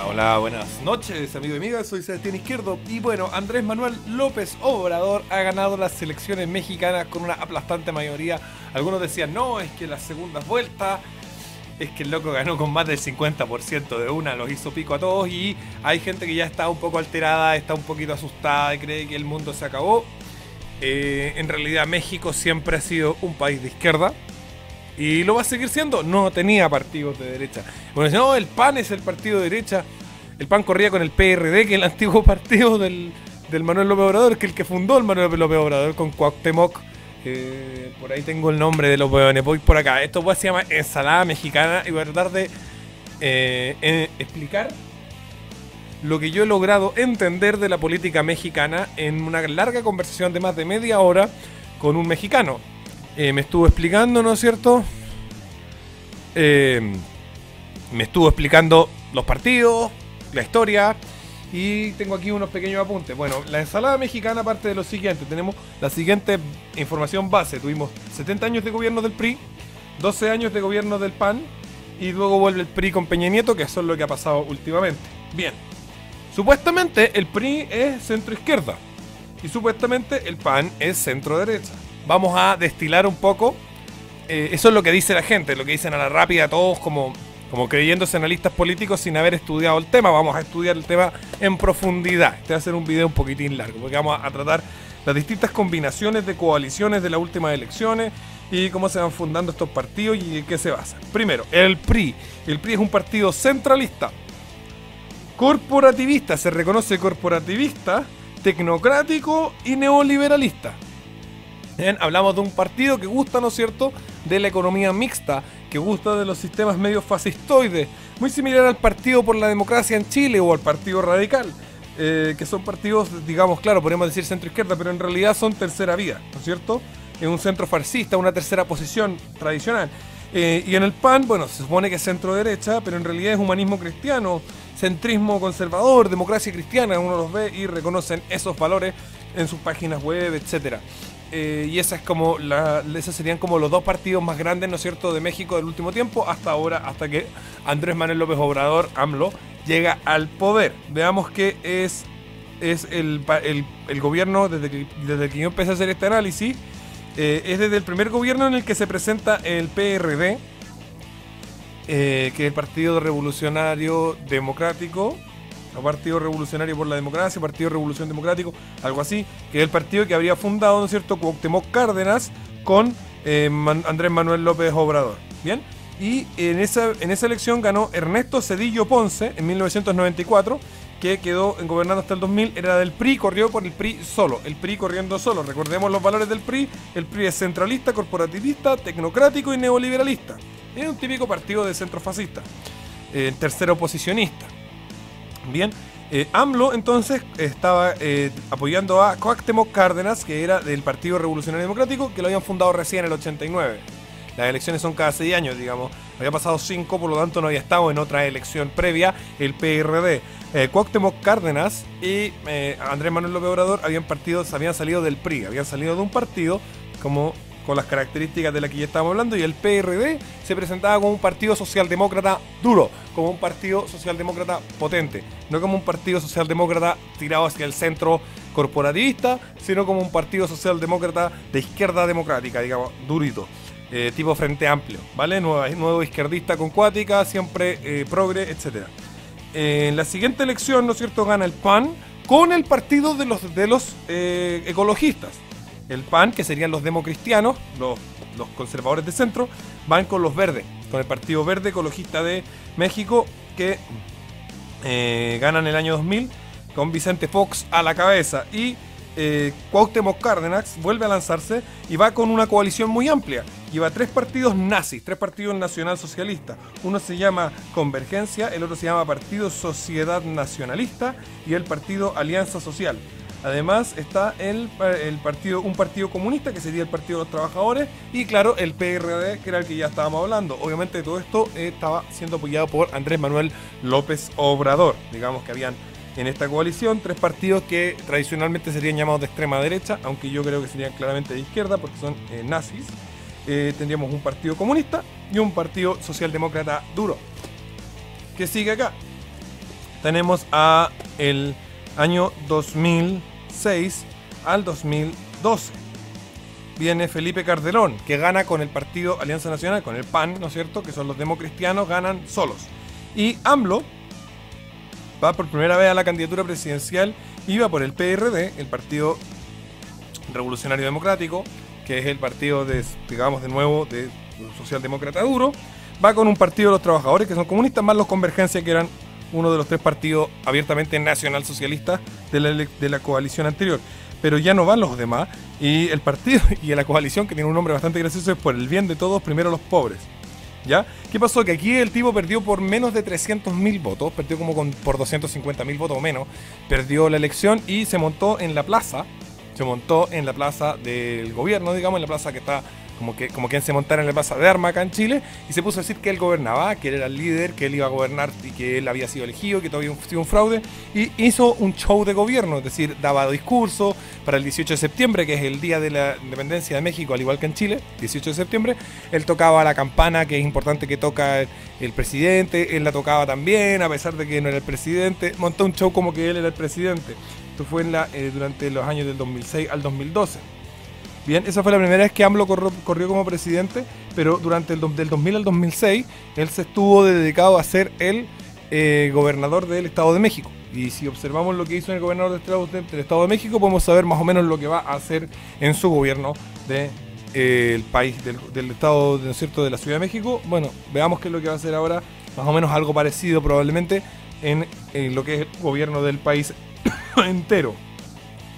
Hola, buenas noches, amigos y amigas, soy Sebastián Izquierdo. Y bueno, Andrés Manuel López Obrador ha ganado las elecciones mexicanas con una aplastante mayoría. Algunos decían, no, es que las segundas vueltas, es que el loco ganó con más del 50% de una, los hizo pico a todos. Y hay gente que ya está un poco alterada, está un poquito asustada y cree que el mundo se acabó. En realidad México siempre ha sido un país de izquierda y lo va a seguir siendo. No tenía partidos de derecha. Bueno, no, el PAN es el partido de derecha. El PAN corría con el PRD, que es el antiguo partido del Manuel López Obrador, que es el que fundó el Manuel López Obrador con Cuauhtémoc. Por ahí tengo el nombre de los huevones. Voy por acá. Esto pues se llama ensalada mexicana y voy a tratar de explicar lo que yo he logrado entender de la política mexicana en una larga conversación de más de media hora con un mexicano. Me estuvo explicando, ¿no es cierto? Me estuvo explicando los partidos, la historia, y tengo aquí unos pequeños apuntes. Bueno, la ensalada mexicana parte de lo siguiente. Tenemos la siguiente información base. Tuvimos 70 años de gobierno del PRI, 12 años de gobierno del PAN, y luego vuelve el PRI con Peña Nieto, que eso es lo que ha pasado últimamente. Bien. Supuestamente el PRI es centro izquierda y supuestamente el PAN es centro derecha. Vamos a destilar un poco. Eso es lo que dice la gente, lo que dicen a la rápida todos como creyéndose analistas políticos sin haber estudiado el tema. Vamos a estudiar el tema en profundidad. Este va a ser un video un poquitín largo porque vamos a tratar las distintas combinaciones de coaliciones de las últimas elecciones y cómo se van fundando estos partidos y en qué se basan. Primero, el PRI. El PRI es un partido centralista, corporativista, se reconoce corporativista, tecnocrático y neoliberalista. Bien, hablamos de un partido que gusta, ¿no es cierto?, de la economía mixta, que gusta de los sistemas medio fascistoides, muy similar al Partido por la Democracia en Chile o al Partido Radical, que son partidos, digamos, claro, podríamos decir centro-izquierda, pero en realidad son tercera vía, ¿no es cierto? Es un centro fascista, una tercera posición tradicional. Y en el PAN, bueno, se supone que es centro-derecha, pero en realidad es humanismo cristiano, centrismo conservador, democracia cristiana. Uno los ve y reconocen esos valores en sus páginas web, etcétera. Y esos serían como los dos partidos más grandes, ¿no es cierto?, de México del último tiempo, hasta ahora, hasta que Andrés Manuel López Obrador, AMLO, llega al poder. Veamos qué es el gobierno desde que yo empecé a hacer este análisis. Es desde el primer gobierno en el que se presenta el PRD, que es el Partido Revolucionario Democrático, o Partido Revolucionario por la Democracia, Partido Revolución Democrático, algo así, que es el partido que habría fundado, ¿no es cierto?, Cuauhtémoc Cárdenas con Andrés Manuel López Obrador. Bien, y en esa elección ganó Ernesto Zedillo Ponce en 1994, que quedó gobernando hasta el 2000, era del PRI, corrió por el PRI solo, el PRI corriendo solo. Recordemos los valores del PRI. El PRI es centralista, corporativista, tecnocrático y neoliberalista. Es un típico partido de centro fascista, tercero oposicionista. Bien, AMLO entonces estaba apoyando a Cuauhtémoc Cárdenas, que era del Partido Revolucionario Democrático, que lo habían fundado recién en el 89. Las elecciones son cada 6 años, digamos. Había pasado 5, por lo tanto no había estado en otra elección previa el PRD. Cuauhtémoc Cárdenas y Andrés Manuel López Obrador habían salido del PRI, habían salido de un partido como con las características de las que ya estábamos hablando, y el PRD se presentaba como un partido socialdemócrata duro, como un partido socialdemócrata potente, no como un partido socialdemócrata tirado hacia el centro corporativista, sino como un partido socialdemócrata de izquierda democrática, digamos, durito. Tipo Frente Amplio, ¿vale? Nuevo izquierdista con cuática, siempre progre, etc. En la siguiente elección, ¿no es cierto?, gana el PAN con el partido de los ecologistas. El PAN, que serían los democristianos, los conservadores de centro, van con los verdes, con el Partido Verde Ecologista de México, que ganan el año 2000 con Vicente Fox a la cabeza. Y Cuauhtémoc Cárdenas vuelve a lanzarse y va con una coalición muy amplia. Lleva 3 partidos nazis, 3 partidos nacionalsocialistas. Uno se llama Convergencia, el otro se llama Partido Sociedad Nacionalista y el Partido Alianza Social. Además está un partido comunista, que sería el Partido de los Trabajadores, y claro, el PRD, que era el que ya estábamos hablando. Obviamente todo esto estaba siendo apoyado por Andrés Manuel López Obrador. Digamos que habían en esta coalición 3 partidos que tradicionalmente serían llamados de extrema derecha, aunque yo creo que serían claramente de izquierda porque son nazis. tendríamos un partido comunista y un partido socialdemócrata duro. ¿Qué sigue acá? Tenemos a el año 2006 al 2012. Viene Felipe Calderón, que gana con el partido Alianza Nacional, con el PAN, ¿no es cierto?, que son los democristianos, ganan solos. Y AMLO va por primera vez a la candidatura presidencial, iba por el PRD, el Partido Revolucionario Democrático, que es el partido de, digamos, de nuevo, de socialdemócrata duro. Va con un partido de los trabajadores, que son comunistas, más los Convergencia, que eran uno de los 3 partidos abiertamente nacionalsocialistas de la coalición anterior. Pero ya no van los demás, y el partido y la coalición, que tiene un nombre bastante gracioso, es por el bien de todos, primero los pobres. ¿Ya? ¿Qué pasó? Que aquí el tipo perdió por menos de 300.000 votos, perdió como por 250.000 votos o menos, perdió la elección y se montó en la plaza del gobierno, digamos, en la plaza que está como quien se montara en la plaza de Armas acá en Chile, y se puso a decir que él gobernaba, que él era el líder, que él iba a gobernar y que él había sido elegido, que todavía había sido un fraude, y hizo un show de gobierno, es decir, daba discursos para el 18 de septiembre, que es el día de la independencia de México, al igual que en Chile, 18 de septiembre, él tocaba la campana, que es importante que toca el presidente, él la tocaba también, a pesar de que no era el presidente, montó un show como que él era el presidente. Esto fue durante los años del 2006 al 2012. Bien, esa fue la primera vez que AMLO corrió como presidente, pero durante del 2000 al 2006 él se estuvo dedicado a ser el gobernador del Estado de México. Y si observamos lo que hizo en el gobernador del Estado de México, podemos saber más o menos lo que va a hacer en su gobierno del país, del Estado, ¿no es cierto?, de la Ciudad de México. Bueno, veamos qué es lo que va a hacer ahora, más o menos algo parecido probablemente en lo que es el gobierno del país entero.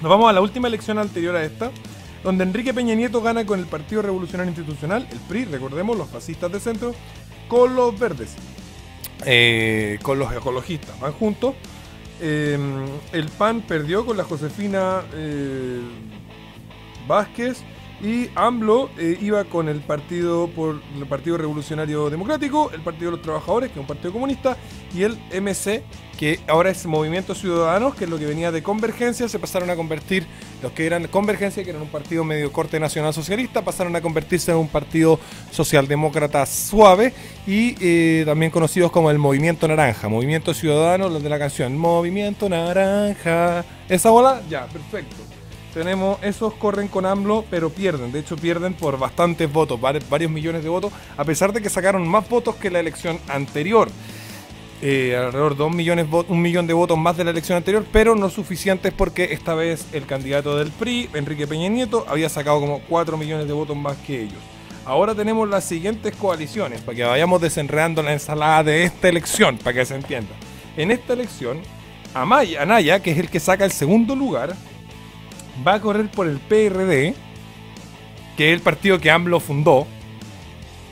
Nos vamos a la última elección anterior a esta, donde Enrique Peña Nieto gana con el Partido Revolucionario Institucional, el PRI, recordemos, los fascistas de centro, con los verdes, con los ecologistas, van juntos. El PAN perdió con la Josefina Vázquez, y AMLO iba con el Partido Revolucionario Democrático, el Partido de los Trabajadores, que es un partido comunista, y el MC, que ahora es Movimiento Ciudadanos, que es lo que venía de Convergencia. Se pasaron a convertir, los que eran Convergencia, que eran un partido medio corte nacional socialista, pasaron a convertirse en un partido socialdemócrata suave, y también conocidos como el Movimiento Naranja, Movimiento Ciudadano, los de la canción Movimiento Naranja. ¿Esa bola? Ya, perfecto. Esos corren con AMLO, pero pierden. De hecho, pierden por bastantes votos, varios millones de votos, a pesar de que sacaron más votos que la elección anterior. Alrededor de 1 millón de votos más de la elección anterior, pero no suficientes, porque esta vez el candidato del PRI, Enrique Peña Nieto, había sacado como 4 millones de votos más que ellos. Ahora tenemos las siguientes coaliciones, para que vayamos desenredando la ensalada de esta elección, para que se entienda. En esta elección, Anaya, que es el que saca el segundo lugar, va a correr por el PRD, que es el partido que AMLO fundó,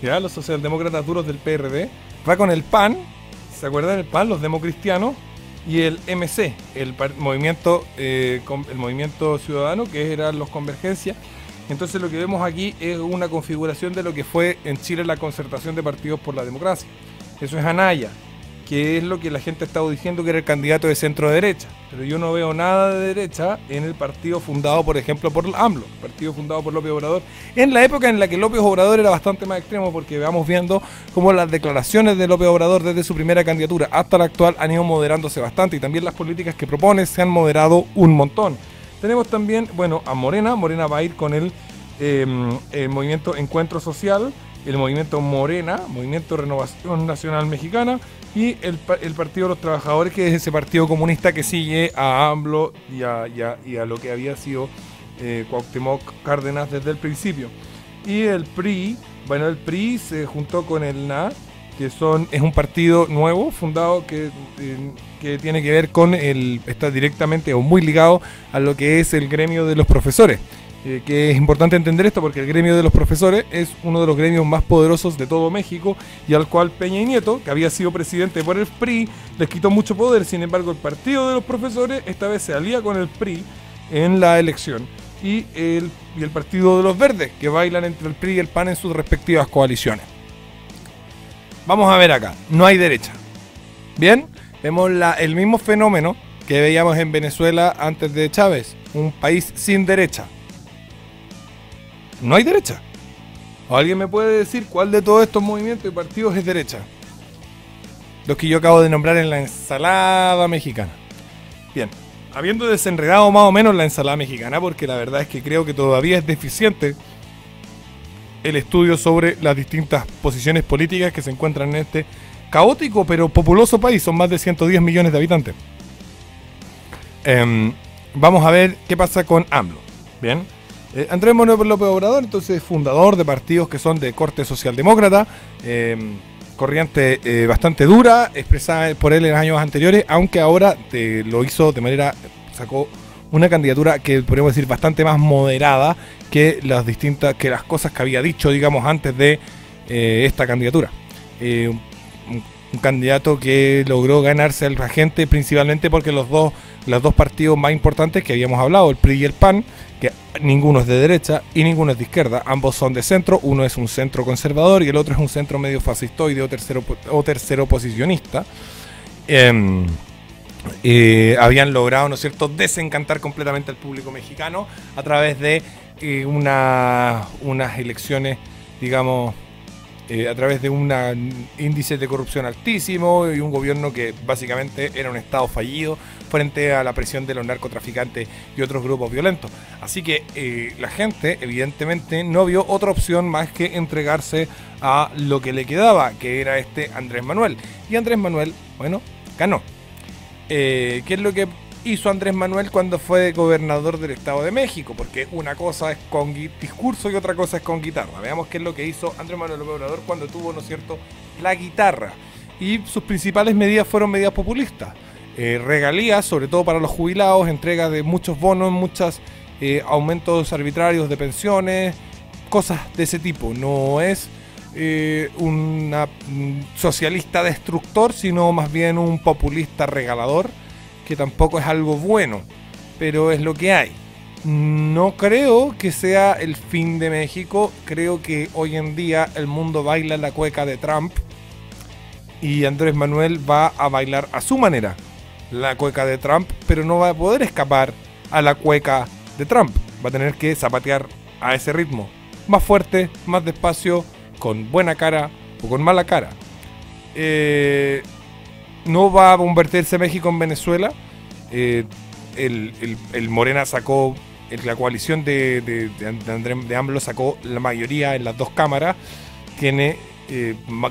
¿ya? Los socialdemócratas duros del PRD. Va con el PAN, ¿se acuerdan del PAN? Los democristianos. Y el MC, el movimiento ciudadano, que eran los Convergencia. Entonces lo que vemos aquí es una configuración de lo que fue en Chile la concertación de partidos por la democracia. Eso es Anaya, que es lo que la gente ha estado diciendo que era el candidato de centro derecha. Pero yo no veo nada de derecha en el partido fundado, por ejemplo, por AMLO, el partido fundado por López Obrador, en la época en la que López Obrador era bastante más extremo, porque vamos viendo cómo las declaraciones de López Obrador desde su primera candidatura hasta la actual han ido moderándose bastante, y también las políticas que propone se han moderado un montón. Tenemos también, bueno, a Morena va a ir con el movimiento Encuentro Social, el movimiento Morena, Movimiento Renovación Nacional Mexicana, y el Partido de los Trabajadores, que es ese partido comunista que sigue a AMLO y a lo que había sido Cuauhtémoc Cárdenas desde el principio. Y el PRI, bueno, el PRI se juntó con el NA, que es un partido nuevo, fundado, que tiene que ver con está directamente o muy ligado a lo que es el gremio de los profesores. Que es importante entender esto, porque el gremio de los profesores es uno de los gremios más poderosos de todo México, y al cual Peña Nieto, que había sido presidente por el PRI, les quitó mucho poder. Sin embargo, el partido de los profesores esta vez se alía con el PRI en la elección, y el partido de los verdes, que bailan entre el PRI y el PAN en sus respectivas coaliciones. Vamos a ver acá, no hay derecha. Bien, vemos el mismo fenómeno que veíamos en Venezuela antes de Chávez, un país sin derecha. No hay derecha. ¿O alguien me puede decir cuál de todos estos movimientos y partidos es derecha? Los que yo acabo de nombrar en la ensalada mexicana. Bien, habiendo desenredado más o menos la ensalada mexicana, porque la verdad es que creo que todavía es deficiente el estudio sobre las distintas posiciones políticas que se encuentran en este caótico pero populoso país. Son más de 110 millones de habitantes. Vamos a ver qué pasa con AMLO. Bien, Andrés Manuel López Obrador, entonces fundador de partidos que son de corte socialdemócrata, corriente bastante dura, expresada por él en los años anteriores, aunque ahora lo hizo de manera, sacó una candidatura que podríamos decir bastante más moderada que las cosas que había dicho, digamos, antes de esta candidatura. Un candidato que logró ganarse a la gente principalmente porque los dos partidos más importantes que habíamos hablado, el PRI y el PAN, que ninguno es de derecha y ninguno es de izquierda, ambos son de centro, uno es un centro conservador y el otro es un centro medio fascistoide o tercero posicionista. Habían logrado, ¿no es cierto?, desencantar completamente al público mexicano a través de unas elecciones, digamos, a través de un índice de corrupción altísimo y un gobierno que básicamente era un estado fallido frente a la presión de los narcotraficantes y otros grupos violentos. Así que la gente evidentemente no vio otra opción más que entregarse a lo que le quedaba, que era Andrés Manuel. Y Andrés Manuel, bueno, ganó. ¿Qué es lo que hizo Andrés Manuel cuando fue gobernador del Estado de México? Porque una cosa es con discurso y otra cosa es con guitarra. Veamos qué es lo que hizo Andrés Manuel López Obrador cuando tuvo, ¿no es cierto?, la guitarra. Y sus principales medidas fueron medidas populistas. Regalías, sobre todo para los jubilados, entrega de muchos bonos, muchos aumentos arbitrarios de pensiones, cosas de ese tipo. No es un socialista destructor, sino más bien un populista regalador, que tampoco es algo bueno, pero es lo que hay. No creo que sea el fin de México. Creo que hoy en día el mundo baila la cueca de Trump y Andrés Manuel va a bailar a su manera la cueca de Trump, pero no va a poder escapar a la cueca de Trump. Va a tener que zapatear a ese ritmo, más fuerte, más despacio, con buena cara o con mala cara. No va a convertirse México en Venezuela. El Morena sacó, la coalición de AMLO sacó la mayoría en las dos cámaras. Tiene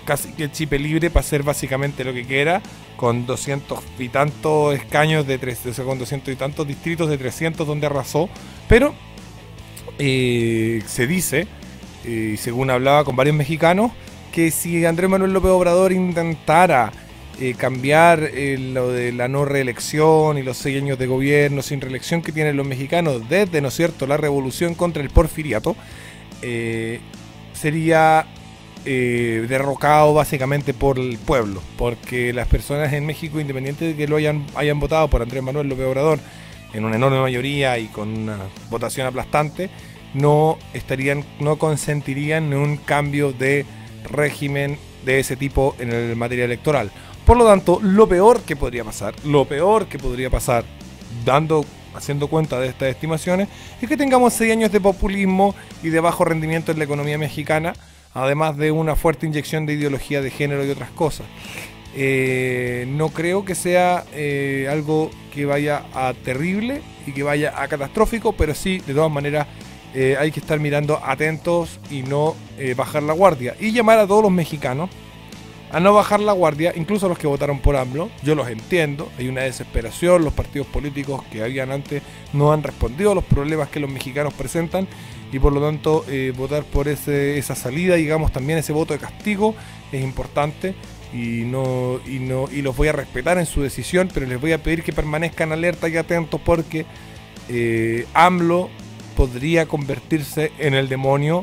casi que chip libre para hacer básicamente lo que quiera, con 200 y tantos escaños con 200 y tantos distritos de 300 donde arrasó. Pero se dice, según hablaba con varios mexicanos, que si Andrés Manuel López Obrador intentara cambiar lo de la no reelección y los 6 años de gobierno sin reelección que tienen los mexicanos desde, ¿no es cierto?, la revolución contra el porfiriato, sería derrocado básicamente por el pueblo, porque las personas en México, independiente de que lo hayan votado por Andrés Manuel López Obrador en una enorme mayoría y con una votación aplastante, no consentirían en un cambio de régimen de ese tipo en el materia electoral. Por lo tanto, lo peor que podría pasar, haciendo cuenta de estas estimaciones, es que tengamos 6 años de populismo y de bajo rendimiento en la economía mexicana, además de una fuerte inyección de ideología de género y otras cosas. No creo que sea algo que vaya a terrible y que vaya a catastrófico, pero sí, de todas maneras, hay que estar mirando atentos y no bajar la guardia. Y llamar a todos los mexicanos a no bajar la guardia, incluso a los que votaron por AMLO. Yo los entiendo, hay una desesperación, los partidos políticos que habían antes no han respondido a los problemas que los mexicanos presentan, y por lo tanto votar por esa salida, digamos, también ese voto de castigo es importante, y los voy a respetar en su decisión, pero les voy a pedir que permanezcan alerta y atentos, porque AMLO podría convertirse en el demonio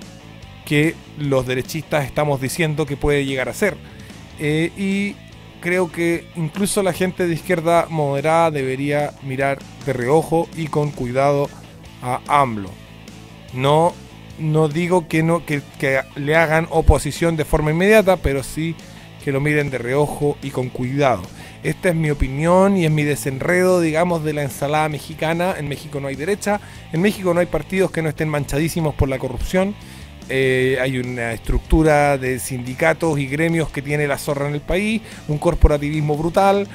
que los derechistas estamos diciendo que puede llegar a ser. Y creo que incluso la gente de izquierda moderada debería mirar de reojo y con cuidado a AMLO. No digo que le hagan oposición de forma inmediata, pero sí que lo miren de reojo y con cuidado. Esta es mi opinión y es mi desenredo, digamos, de la ensalada mexicana. En México no hay derecha, en México no hay partidos que no estén manchadísimos por la corrupción. hay una estructura de sindicatos y gremios que tiene la zorra en el país, un corporativismo brutal,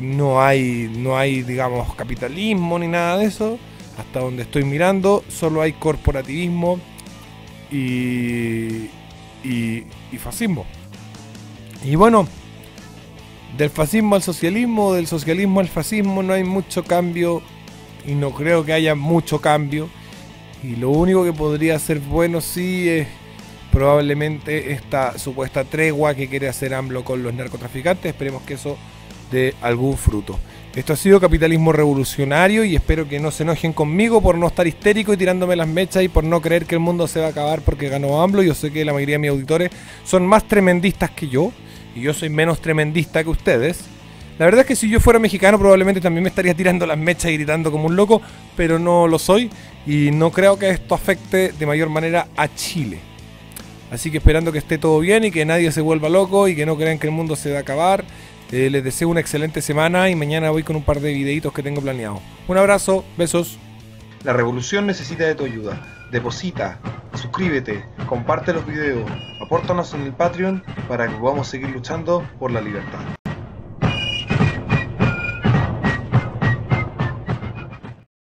no hay, digamos, capitalismo ni nada de eso, hasta donde estoy mirando, solo hay corporativismo y fascismo. Y bueno, del fascismo al socialismo, del socialismo al fascismo no hay mucho cambio y no creo que haya mucho cambio. Y lo único que podría ser bueno sí es probablemente esta supuesta tregua que quiere hacer AMLO con los narcotraficantes. Esperemos que eso dé algún fruto. Esto ha sido Capitalismo Revolucionario y espero que no se enojen conmigo por no estar histérico y tirándome las mechas y por no creer que el mundo se va a acabar porque ganó AMLO. Yo sé que la mayoría de mis auditores son más tremendistas que yo y yo soy menos tremendista que ustedes. La verdad es que si yo fuera mexicano probablemente también me estaría tirando las mechas y gritando como un loco, pero no lo soy y no creo que esto afecte de mayor manera a Chile. Así que esperando que esté todo bien y que nadie se vuelva loco y que no crean que el mundo se va a acabar. Les deseo una excelente semana y mañana voy con un par de videitos que tengo planeados. Un abrazo, besos. La revolución necesita de tu ayuda. Deposita, suscríbete, comparte los videos, apórtanos en el Patreon para que podamos seguir luchando por la libertad.